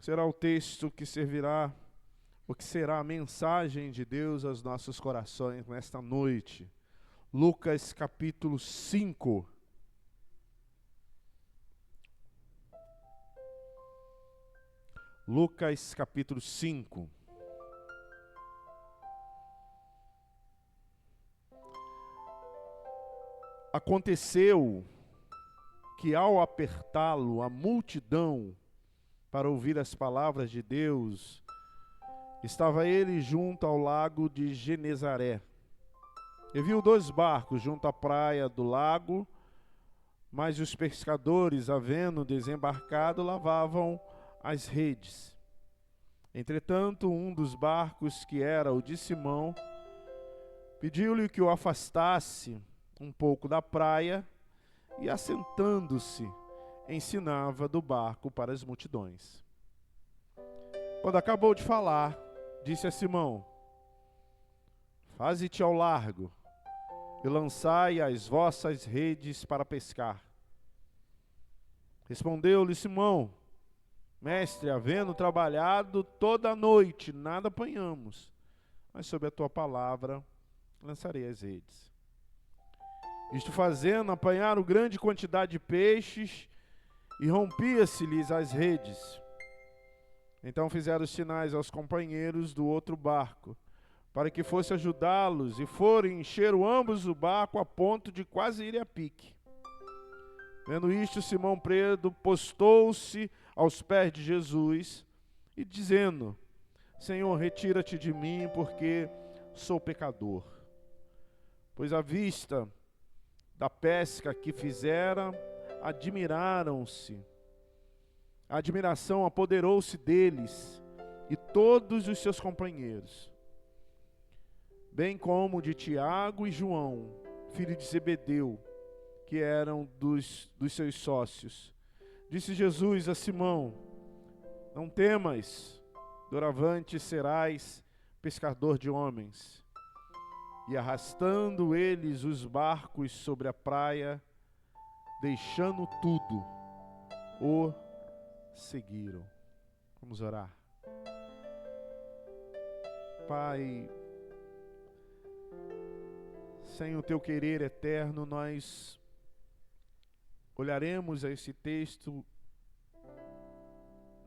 Será o texto que servirá, o que será a mensagem de Deus aos nossos corações nesta noite. Lucas capítulo 5. Lucas capítulo 5. Aconteceu que ao apertá-lo a multidão para ouvir as palavras de Deus, estava ele junto ao lago de Genezaré. E viu 2 barcos junto à praia do lago, mas os pescadores, havendo desembarcado, lavavam as redes. Entretanto, um dos barcos, que era o de Simão, pediu-lhe que o afastasse um pouco da praia, e assentando-se, ensinava do barco para as multidões. Quando acabou de falar, disse a Simão: Faze-te ao largo e lançai as vossas redes para pescar. Respondeu-lhe Simão: Mestre, havendo trabalhado toda a noite, nada apanhamos, mas sob a tua palavra lançarei as redes. Isto fazendo, apanharam grande quantidade de peixes, e rompia-se-lhes as redes. Então fizeram sinais aos companheiros do outro barco, para que fosse ajudá-los, e foram encheram ambos o barco a ponto de quase irem a pique. Vendo isto, Simão Pedro postou-se aos pés de Jesus, e dizendo: Senhor, retira-te de mim, porque sou pecador. Pois à vista da pesca que fizera, admiraram-se. A admiração apoderou-se deles e todos os seus companheiros, bem como de Tiago e João, filho de Zebedeu, que eram dos seus sócios. Disse Jesus a Simão: Não temas, doravante serás pescador de homens. E arrastando eles os barcos sobre a praia, deixando tudo, o seguiram. Vamos orar. Pai, sem o teu querer eterno, nós olharemos a esse texto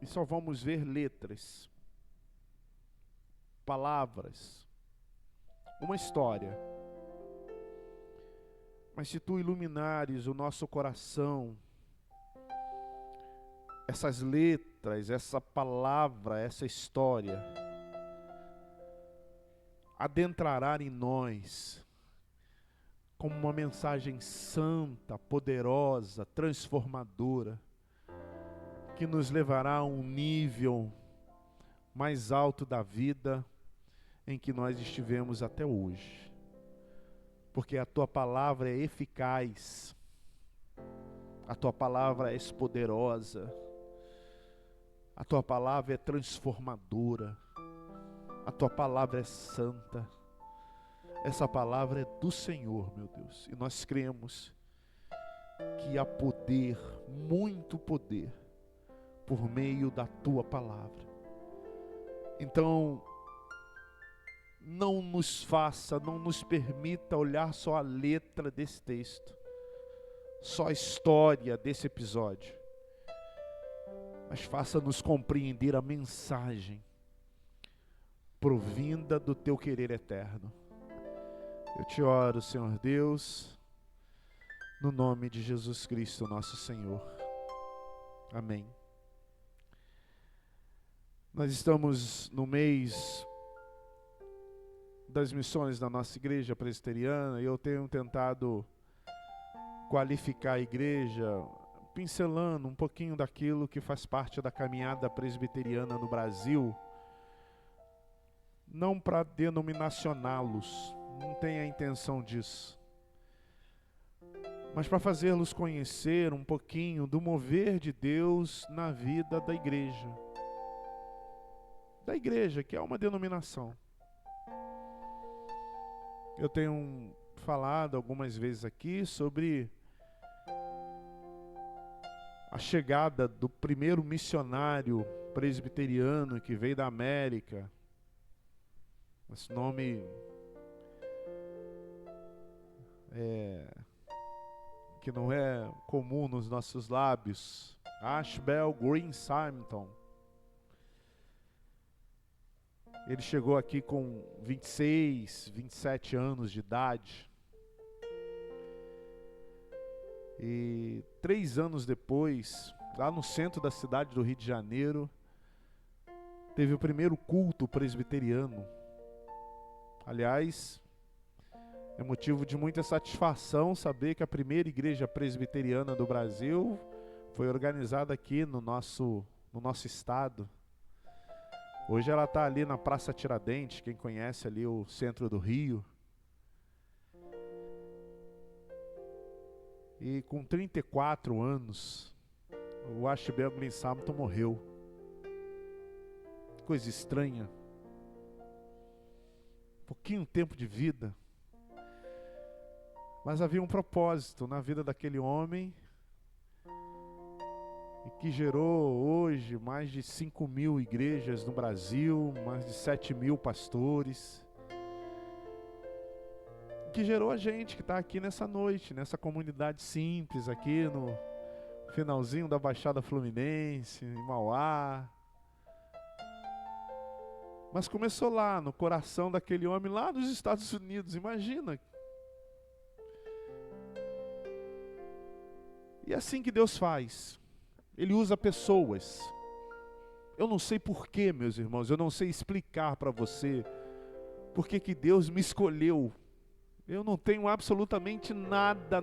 e só vamos ver letras, palavras, uma história. Mas se tu iluminares o nosso coração, essas letras, essa palavra, essa história adentrará em nós como uma mensagem santa, poderosa, transformadora, que nos levará a um nível mais alto da vida em que nós estivemos até hoje. Porque a tua palavra é eficaz, a tua palavra é poderosa, a tua palavra é transformadora, a tua palavra é santa. Essa palavra é do Senhor, meu Deus, e nós cremos que há poder, muito poder, por meio da tua palavra. Então, não nos permita olhar só a letra desse texto, só a história desse episódio, mas faça-nos compreender a mensagem provinda do teu querer eterno. Eu te oro, Senhor Deus, no nome de Jesus Cristo, nosso Senhor. Amém. Nós estamos no mês das missões da nossa igreja presbiteriana, e eu tenho tentado qualificar a igreja, pincelando um pouquinho daquilo que faz parte da caminhada presbiteriana no Brasil, não para denominacioná-los, não tenho a intenção disso, mas para fazê-los conhecer um pouquinho do mover de Deus na vida da igreja, que é uma denominação. Eu tenho falado algumas vezes aqui sobre a chegada do primeiro missionário presbiteriano que veio da América. Esse nome que não é comum nos nossos lábios. Ashbel Green Simonton. Ele chegou aqui com 26, 27 anos de idade. E 3 anos depois, lá no centro da cidade do Rio de Janeiro, teve o primeiro culto presbiteriano. Aliás, é motivo de muita satisfação saber que a primeira igreja presbiteriana do Brasil foi organizada aqui no nosso estado. Hoje ela está ali na Praça Tiradentes, quem conhece ali o centro do Rio. E com 34 anos, o Ashbel Green Simonton morreu. Coisa estranha. Pouquinho tempo de vida. Mas havia um propósito na vida daquele homem, e que gerou hoje mais de 5.000 igrejas no Brasil, mais de 7.000 pastores, que gerou a gente que está aqui nessa noite, nessa comunidade simples aqui no finalzinho da Baixada Fluminense, em Mauá. Mas começou lá, no coração daquele homem, lá nos Estados Unidos, imagina. E é assim que Deus faz. Ele usa pessoas. Eu não sei porquê, meus irmãos, eu não sei explicar para você por que Deus me escolheu. Eu não tenho absolutamente nada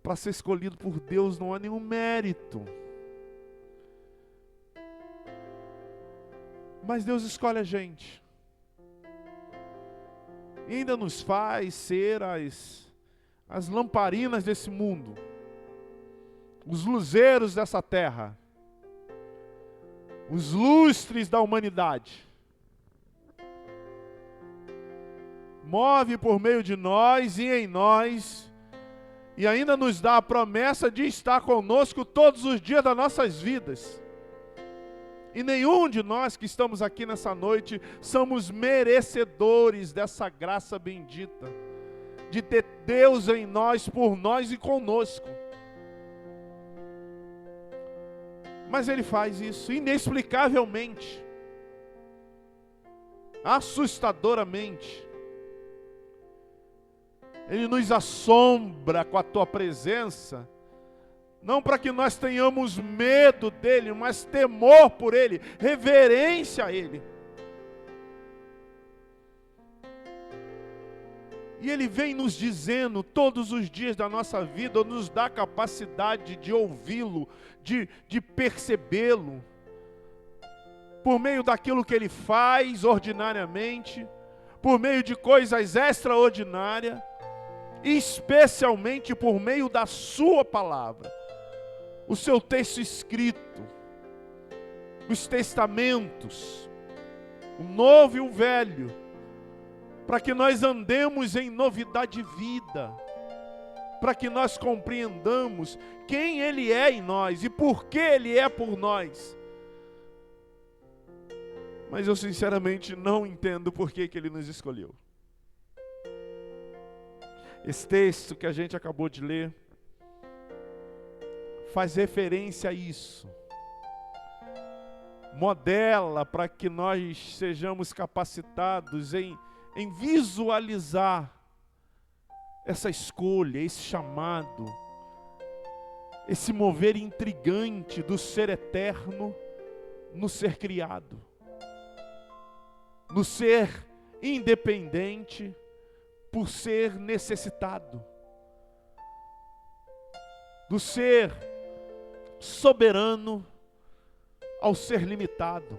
para ser escolhido por Deus, não há nenhum mérito. Mas Deus escolhe a gente. E ainda nos faz ser as lamparinas desse mundo, os luzeiros dessa terra, os lustres da humanidade. Move por meio de nós e em nós, e ainda nos dá a promessa de estar conosco todos os dias das nossas vidas. E nenhum de nós que estamos aqui nessa noite somos merecedores dessa graça bendita, de ter Deus em nós, por nós e conosco. Mas Ele faz isso inexplicavelmente, assustadoramente. Ele nos assombra com a tua presença, não para que nós tenhamos medo dEle, mas temor por Ele, reverência a Ele. E Ele vem nos dizendo todos os dias da nossa vida, nos dá a capacidade de ouvi-lo, de percebê-lo, por meio daquilo que Ele faz ordinariamente, por meio de coisas extraordinárias, e especialmente por meio da sua palavra, o seu texto escrito, os testamentos, o novo e o velho, para que nós andemos em novidade de vida, para que nós compreendamos quem Ele é em nós e por que Ele é por nós. Mas eu sinceramente não entendo por que Ele nos escolheu. Esse texto que a gente acabou de ler faz referência a isso. Modela para que nós sejamos capacitados em visualizar essa escolha, esse chamado, esse mover intrigante do ser eterno no ser criado, no ser independente por ser necessitado, do ser soberano ao ser limitado,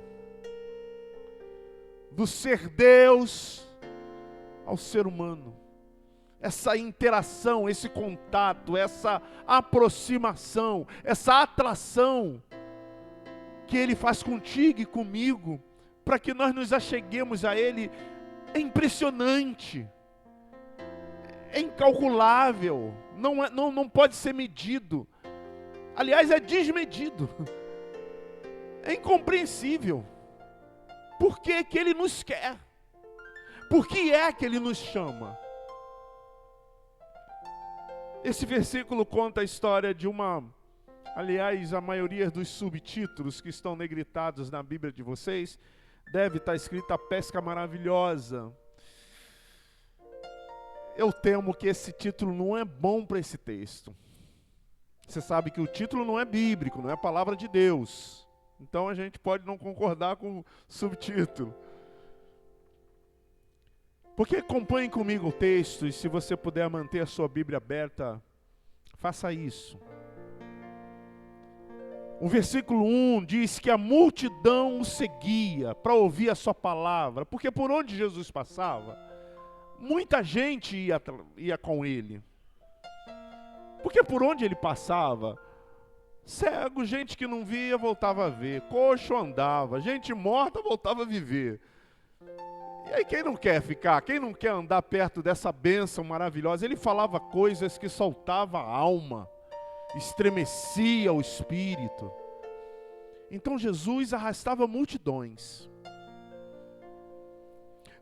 do ser Deus ao ser humano. Essa interação, esse contato, essa aproximação, essa atração que Ele faz contigo e comigo, para que nós nos acheguemos a Ele, é impressionante, é incalculável, não pode ser medido. Aliás, é desmedido. É incompreensível. Por que que Ele nos quer? Por que é que Ele nos chama? Esse versículo conta a história de aliás, a maioria dos subtítulos que estão negritados na Bíblia de vocês, deve estar escrita a pesca maravilhosa. Eu temo que esse título não é bom para esse texto. Você sabe que o título não é bíblico, não é a palavra de Deus. Então a gente pode não concordar com o subtítulo. Porque acompanhe comigo o texto, e se você puder manter a sua Bíblia aberta, faça isso. O versículo 1 diz que a multidão o seguia para ouvir a sua palavra, porque por onde Jesus passava, muita gente ia com ele. Porque por onde ele passava, cego, gente que não via, voltava a ver, coxo andava, gente morta voltava a viver. E aí quem não quer ficar, quem não quer andar perto dessa bênção maravilhosa? Ele falava coisas que soltava a alma, estremecia o espírito. Então Jesus arrastava multidões.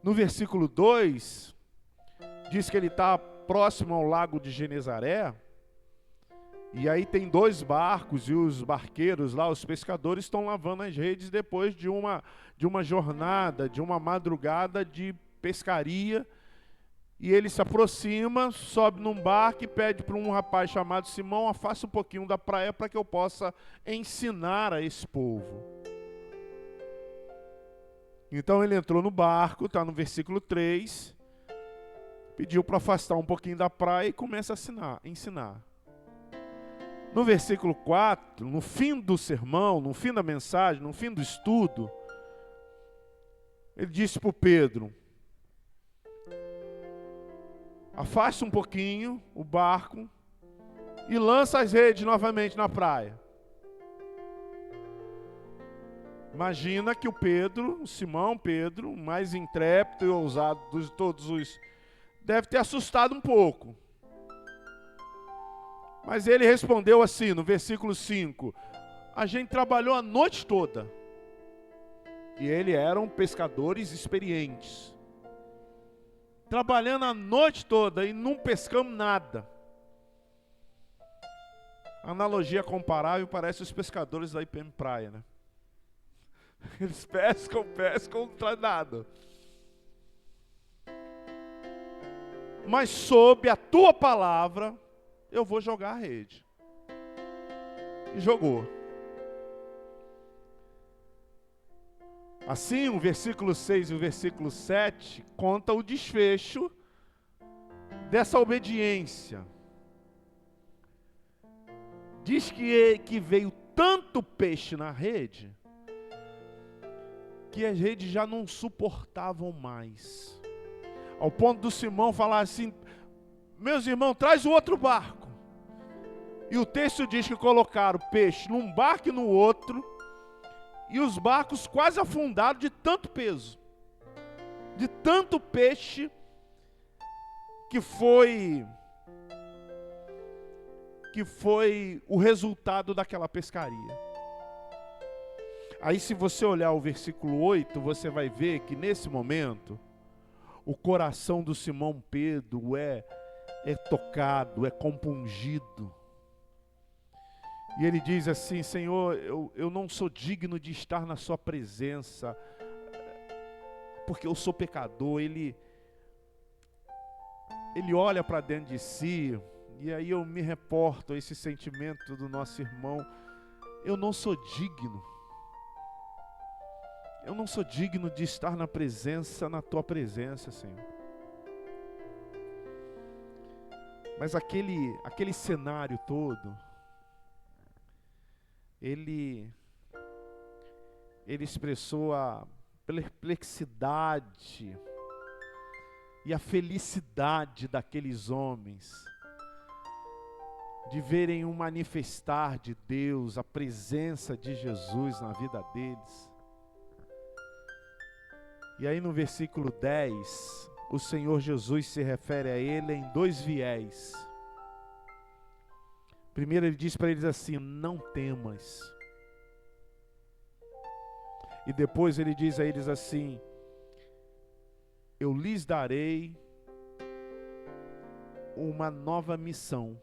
No versículo 2, diz que ele está próximo ao lago de Genezaré, e aí tem 2 barcos, e os barqueiros lá, os pescadores, estão lavando as redes depois de uma jornada, de uma madrugada de pescaria. E ele se aproxima, sobe num barco e pede para um rapaz chamado Simão: afasta um pouquinho da praia para que eu possa ensinar a esse povo. Então ele entrou no barco, está no versículo 3, pediu para afastar um pouquinho da praia e começa a ensinar. No versículo 4, no fim do sermão, no fim da mensagem, no fim do estudo, ele disse para o Pedro: afaste um pouquinho o barco e lança as redes novamente na praia. Imagina que o Simão Pedro, o mais intrépido e ousado de todos os, deve ter assustado um pouco. Mas ele respondeu assim, no versículo 5, a gente trabalhou a noite toda. E eles eram pescadores experientes. Trabalhando a noite toda e não pescamos nada. Analogia comparável parece os pescadores da IPM Praia, né? Eles pescam, não traz nada. Mas sob a tua palavra eu vou jogar a rede. E jogou. Assim, o versículo 6 e o versículo 7 conta o desfecho dessa obediência. Diz que veio tanto peixe na rede que as redes já não suportavam mais. Ao ponto do Simão falar assim: meus irmãos, traz o outro barco. E o texto diz que colocaram peixe num barco e no outro, e os barcos quase afundaram de tanto peso, de tanto peixe, que foi o resultado daquela pescaria. Aí se você olhar o versículo 8, você vai ver que nesse momento, o coração do Simão Pedro é tocado, é compungido. E ele diz assim: Senhor, eu não sou digno de estar na sua presença, porque eu sou pecador. Ele olha para dentro de si, e aí eu me reporto a esse sentimento do nosso irmão: eu não sou digno. Eu não sou digno de estar na tua presença, Senhor. Mas aquele cenário todo, ele expressou a perplexidade e a felicidade daqueles homens de verem um manifestar de Deus, a presença de Jesus na vida deles. E aí no versículo 10, o Senhor Jesus se refere a ele em 2 viés. Primeiro ele diz para eles assim: não temas. E depois ele diz a eles assim: eu lhes darei uma nova missão.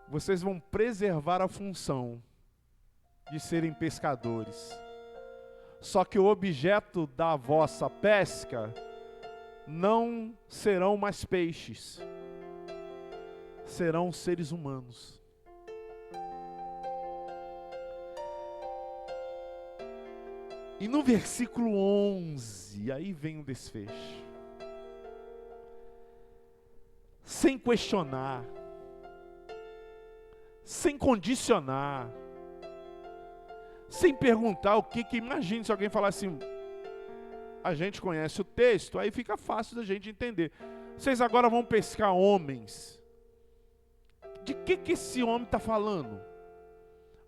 Vocês vão preservar a função de serem pescadores. Só que o objeto da vossa pesca não serão mais peixes, serão seres humanos. E no versículo 11, aí vem o desfecho. Sem questionar, sem condicionar, sem perguntar o que imagine se alguém falar assim, a gente conhece o texto, aí fica fácil da gente entender. Vocês agora vão pescar homens. De que esse homem está falando?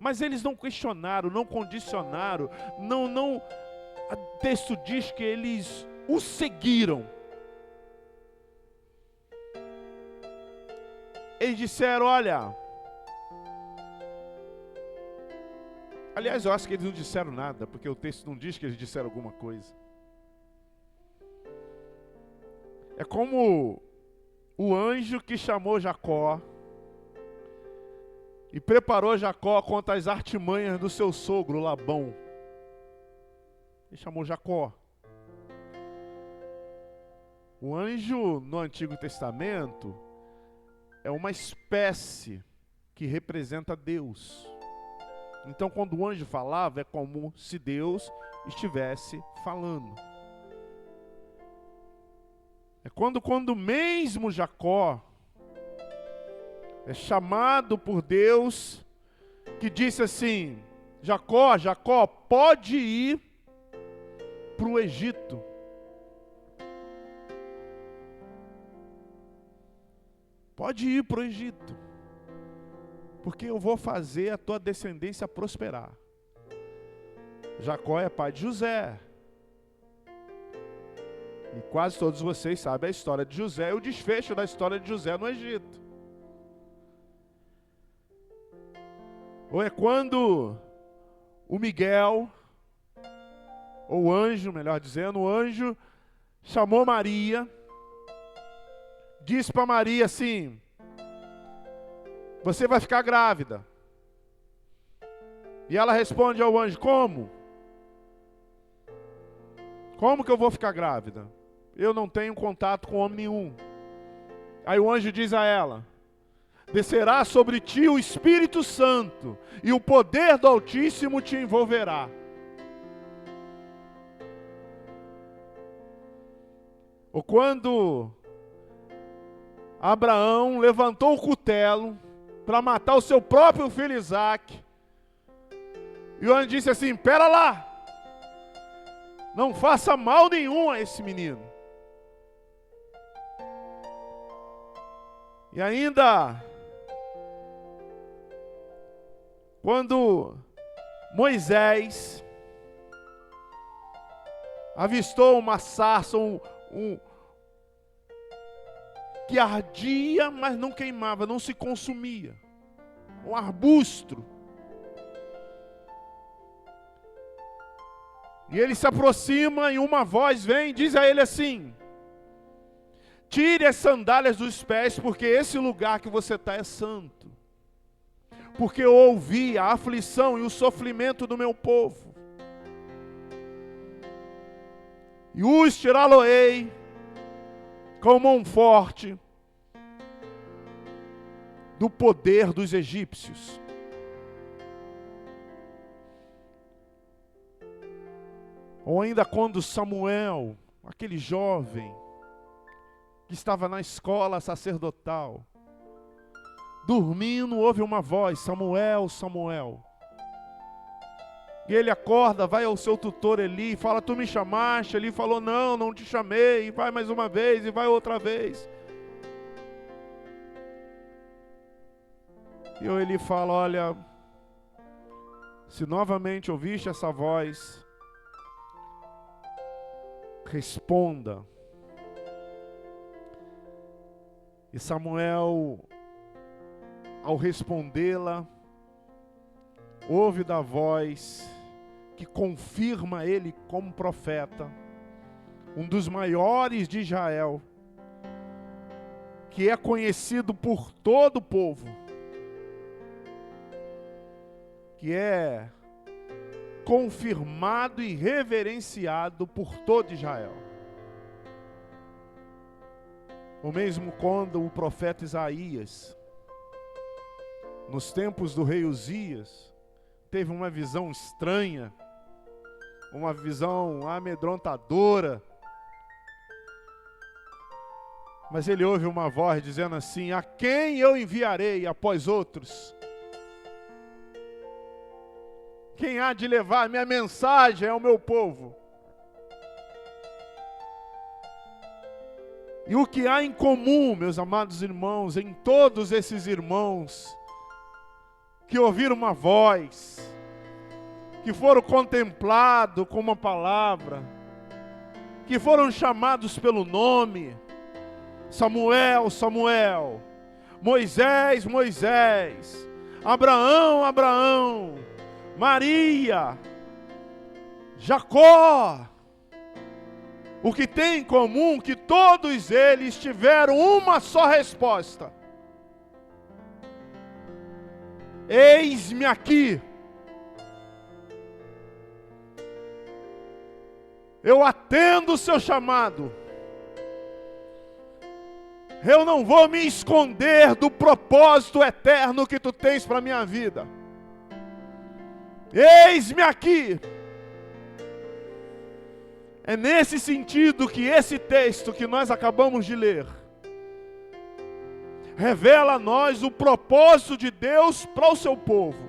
Mas eles não questionaram, não condicionaram, não. O texto diz que eles o seguiram. Eles disseram, olha... Aliás, eu acho que eles não disseram nada, porque o texto não diz que eles disseram alguma coisa. É como o anjo que chamou Jacó e preparou Jacó contra as artimanhas do seu sogro Labão. Ele chamou Jacó. O anjo no Antigo Testamento é uma espécie que representa Deus. Então, quando o anjo falava, é como se Deus estivesse falando. É quando mesmo Jacó é chamado por Deus, que disse assim, Jacó, Jacó, pode ir para o Egito. Pode ir para o Egito, porque eu vou fazer a tua descendência prosperar. Jacó é pai de José. E quase todos vocês sabem a história de José e o desfecho da história de José no Egito. Ou é quando o Miguel, ou o anjo, melhor dizendo, o anjo chamou Maria, disse para Maria assim, você vai ficar grávida. E ela responde ao anjo, como? Como que eu vou ficar grávida? Eu não tenho contato com homem nenhum. Aí o anjo diz a ela, descerá sobre ti o Espírito Santo, e o poder do Altíssimo te envolverá. Ou quando Abraão levantou o cutelo para matar o seu próprio filho Isaque, e o anjo disse assim, pera lá, não faça mal nenhum a esse menino. E ainda, quando Moisés avistou uma sarça, que ardia, mas não queimava, não se consumia. Um arbusto. E ele se aproxima e uma voz vem e diz a ele assim, tire as sandálias dos pés, porque esse lugar que você está é santo. Porque eu ouvi a aflição e o sofrimento do meu povo. E os tirá-lo-ei com mão forte do poder dos egípcios. Ou ainda quando Samuel, aquele jovem que estava na escola sacerdotal, dormindo, ouve uma voz, Samuel, Samuel. E ele acorda, vai ao seu tutor Eli e fala, tu me chamaste? Eli falou, não, não te chamei. E vai mais uma vez, e vai outra vez. E o Eli fala, olha, se novamente ouviste essa voz, responda. E Samuel, ao respondê-la, ouve da voz que confirma ele como profeta, um dos maiores de Israel, que é conhecido por todo o povo, que é confirmado e reverenciado por todo Israel. O mesmo quando o profeta Isaías, nos tempos do rei Uzias, teve uma visão estranha, uma visão amedrontadora, mas ele ouve uma voz dizendo assim: a quem eu enviarei após outros? Quem há de levar a minha mensagem ao meu povo? E o que há em comum, meus amados irmãos, em todos esses irmãos que ouviram uma voz, que foram contemplados com uma palavra, que foram chamados pelo nome: Samuel, Samuel, Moisés, Moisés, Abraão, Abraão, Maria, Jacó. O que tem em comum que todos eles tiveram uma só resposta: eis-me aqui. Eu atendo o seu chamado. Eu não vou me esconder do propósito eterno que tu tens para a minha vida. Eis-me aqui. É nesse sentido que esse texto que nós acabamos de ler revela a nós o propósito de Deus para o seu povo.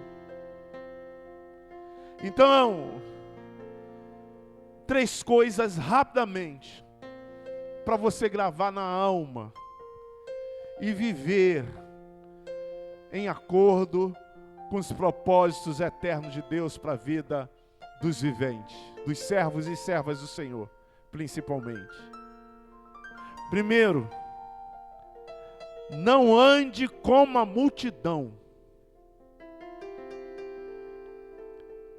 Então, 3 coisas rapidamente para você gravar na alma e viver em acordo com os propósitos eternos de Deus para a vida dos viventes, dos servos e servas do Senhor, principalmente. Primeiro, não ande como a multidão,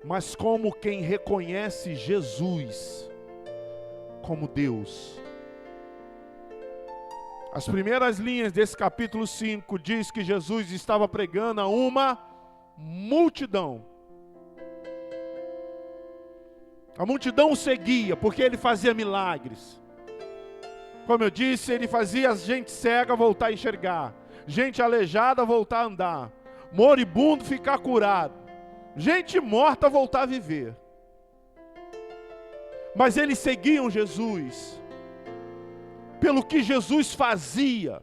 mas como quem reconhece Jesus como Deus. As primeiras linhas desse capítulo 5 diz que Jesus estava pregando a uma multidão. A multidão o seguia porque ele fazia milagres. Como eu disse, ele fazia gente cega voltar a enxergar, gente aleijada voltar a andar, moribundo ficar curado, gente morta voltar a viver. Mas eles seguiam Jesus pelo que Jesus fazia.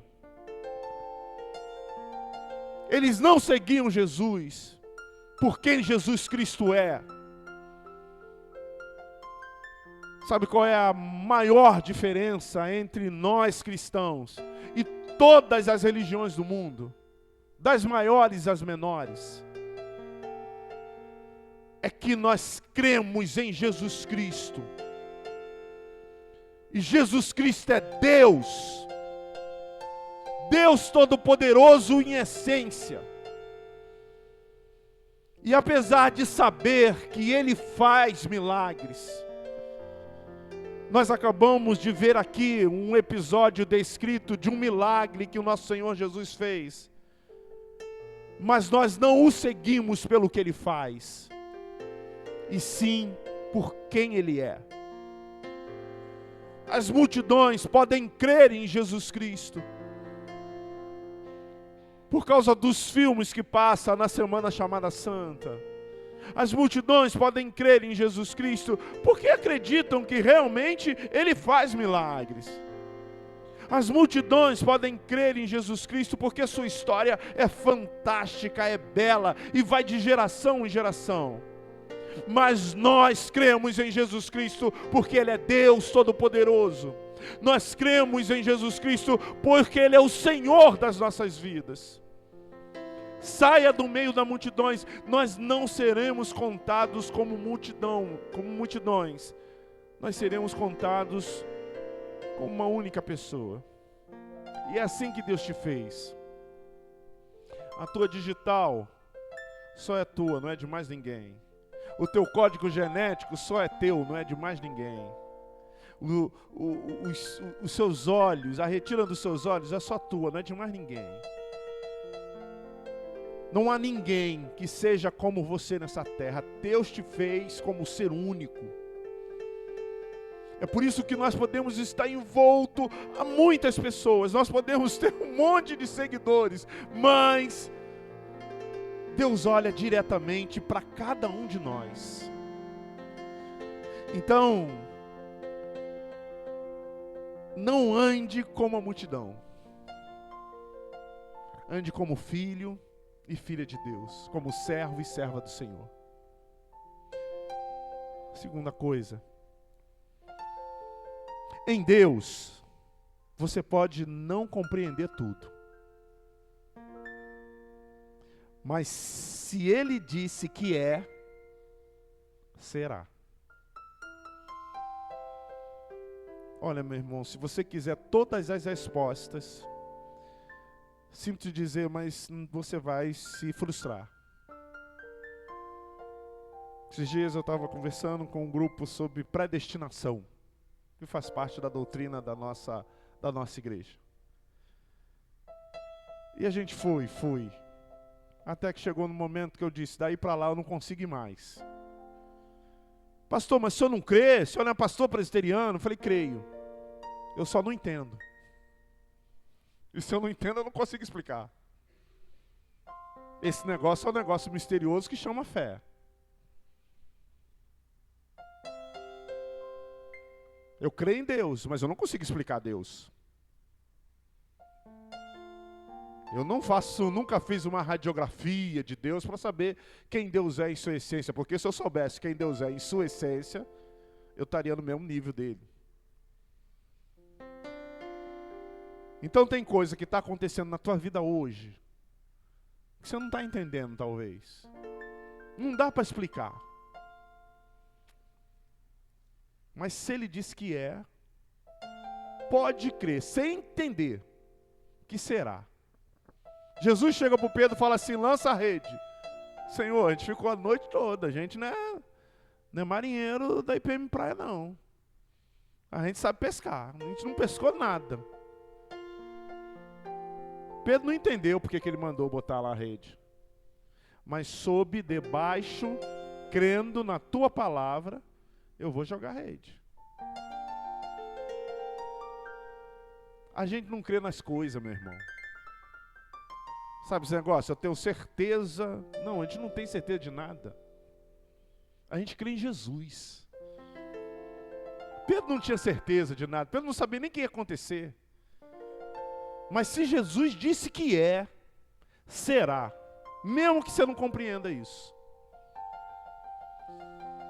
Eles não seguiam Jesus por quem Jesus Cristo é. Sabe qual é a maior diferença entre nós cristãos e todas as religiões do mundo, das maiores às menores? É que nós cremos em Jesus Cristo. E Jesus Cristo é Deus. Deus Todo-Poderoso em essência. E apesar de saber que Ele faz milagres, nós acabamos de ver aqui um episódio descrito de um milagre que o nosso Senhor Jesus fez. Mas nós não o seguimos pelo que Ele faz, e sim por quem Ele é. As multidões podem crer em Jesus Cristo por causa dos filmes que passam na semana chamada Santa. As multidões podem crer em Jesus Cristo porque acreditam que realmente Ele faz milagres. As multidões podem crer em Jesus Cristo porque sua história é fantástica, é bela e vai de geração em geração. Mas nós cremos em Jesus Cristo porque Ele é Deus Todo-Poderoso. Nós cremos em Jesus Cristo porque Ele é o Senhor das nossas vidas. Saia do meio das multidões. Nós não seremos contados como multidão, como multidões. Nós seremos contados como uma única pessoa. E é assim que Deus te fez. A tua digital só é tua, não é de mais ninguém. O teu código genético só é teu, não é de mais ninguém. Os seus olhos, a retina dos seus olhos é só tua, não é de mais ninguém. Não há ninguém que seja como você nessa terra. Deus te fez como ser único. É por isso que nós podemos estar envolto a muitas pessoas. Nós podemos ter um monte de seguidores, mas Deus olha diretamente para cada um de nós. Então, não ande como a multidão. Ande como filho e filha de Deus, como servo e serva do Senhor. Segunda coisa, em Deus, você pode não compreender tudo. Mas se Ele disse que é, será. Olha, meu irmão, se você quiser todas as respostas, sinto te dizer, mas você vai se frustrar. Esses dias eu estava conversando com um grupo sobre predestinação, que faz parte da doutrina da nossa igreja. E a gente foi, até que chegou no momento que eu disse, daí para lá eu não consigo ir mais. Pastor, mas o senhor não crê? O senhor não é pastor presbiteriano? Eu falei, creio. Eu só não entendo. E se eu não entendo, eu não consigo explicar. Esse negócio é um negócio misterioso que chama fé. Eu creio em Deus, mas eu não consigo explicar Deus. Eu nunca fiz uma radiografia de Deus para saber quem Deus é em sua essência, porque se eu soubesse quem Deus é em sua essência, eu estaria no mesmo nível dele. Então tem coisa que está acontecendo na tua vida hoje, que você não está entendendo talvez. Não dá para explicar. Mas se Ele disse que é, pode crer, sem entender, que será. Jesus chega para o Pedro e fala assim, lança a rede. Senhor, a gente ficou a noite toda, a gente não é marinheiro da IPM Praia não. A gente sabe pescar, a gente não pescou nada. Pedro não entendeu porque que ele mandou botar lá a rede. Mas soube debaixo, crendo na tua palavra, eu vou jogar a rede. A gente não crê nas coisas, meu irmão. Sabe esse negócio? Eu tenho certeza. Não, a gente não tem certeza de nada. A gente crê em Jesus. Pedro não tinha certeza de nada. Pedro não sabia nem o que ia acontecer. Mas se Jesus disse que é, será. Mesmo que você não compreenda isso.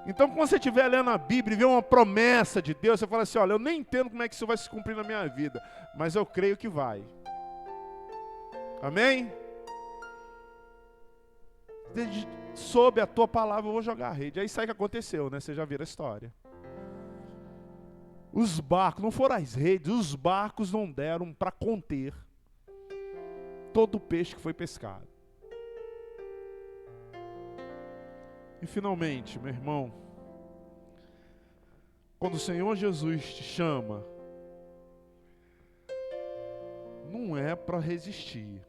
Então, quando você estiver lendo a Bíblia e ver uma promessa de Deus, você fala assim, olha, eu nem entendo como é que isso vai se cumprir na minha vida, mas eu creio que vai. Amém? Sob a tua palavra eu vou jogar a rede. Aí sabe o que aconteceu, né? Você já viu a história. Os barcos, não foram as redes, os barcos não deram para conter todo o peixe que foi pescado. E finalmente, meu irmão, quando o Senhor Jesus te chama, não é para resistir.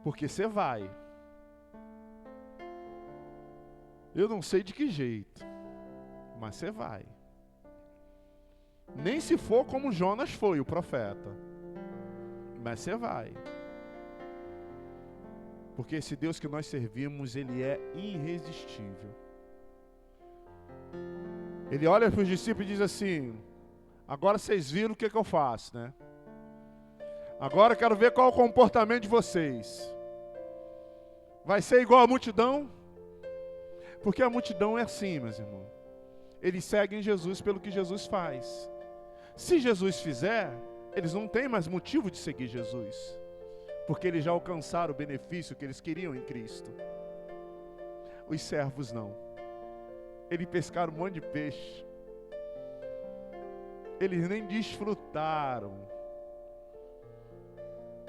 Porque você vai. Eu não sei de que jeito, mas você vai. Nem se for como Jonas foi, o profeta. Mas você vai. Porque esse Deus que nós servimos, Ele é irresistível. Ele olha para os discípulos e diz assim, agora vocês viram o que eu faço, né? Agora eu quero ver qual é o comportamento de vocês. Vai ser igual a multidão? Porque a multidão é assim, meus irmãos. Eles seguem Jesus pelo que Jesus faz. Se Jesus fizer, eles não têm mais motivo de seguir Jesus. Porque eles já alcançaram o benefício que eles queriam em Cristo. Os servos não. Eles pescaram um monte de peixe. eles nem desfrutaram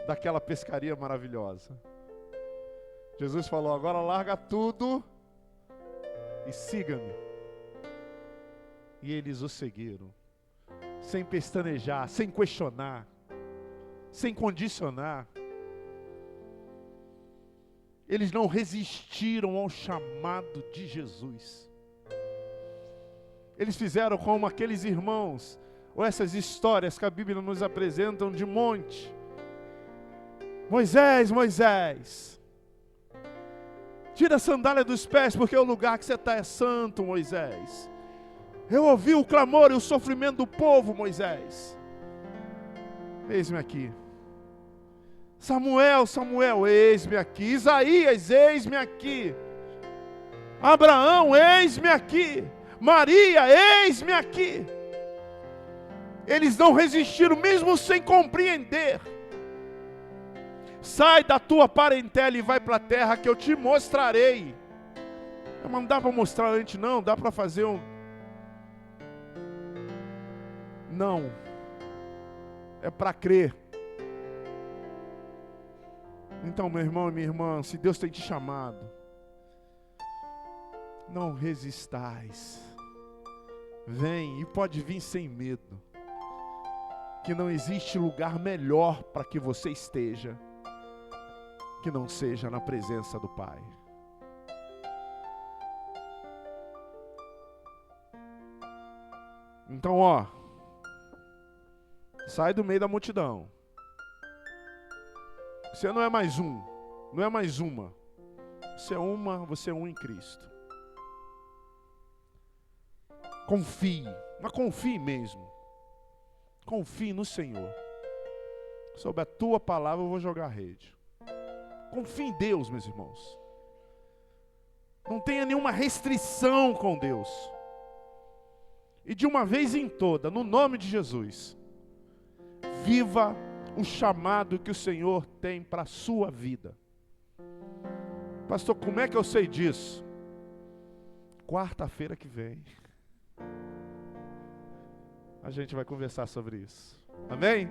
daquela pescaria maravilhosa. Jesus falou: agora larga tudo e siga-me. E eles o seguiram, sem pestanejar, sem questionar, sem condicionar. Eles não resistiram ao chamado de Jesus. Eles fizeram como aqueles irmãos, ou essas histórias que a Bíblia nos apresenta de monte. Moisés, Moisés, tira a sandália dos pés, porque o lugar que você está é santo, Moisés. Eu ouvi o clamor e o sofrimento do povo, Moisés. Eis-me aqui. Samuel, Samuel, eis-me aqui. Isaías, eis-me aqui. Abraão, eis-me aqui. Maria, eis-me aqui. Eles não resistiram, mesmo sem compreender. Sai da tua parentela e vai para a terra que eu te mostrarei. Mas não dá para mostrar antes, não. Dá para fazer um... Não. É para crer. Então, meu irmão e minha irmã, se Deus tem te chamado, não resistais. Vem, e pode vir sem medo. Que não existe lugar melhor para que você esteja que não seja na presença do Pai. Então, ó, sai do meio da multidão. Você não é mais um, não é mais uma. Você é um em Cristo. Confie, mas confie mesmo. Confie no Senhor. Sobre a tua palavra eu vou jogar a rede. Confie em Deus, meus irmãos. Não tenha nenhuma restrição com Deus. E de uma vez em toda, no nome de Jesus, viva o chamado que o Senhor tem para a sua vida. Pastor, como é que eu sei disso? Quarta-feira que vem a gente vai conversar sobre isso. Amém?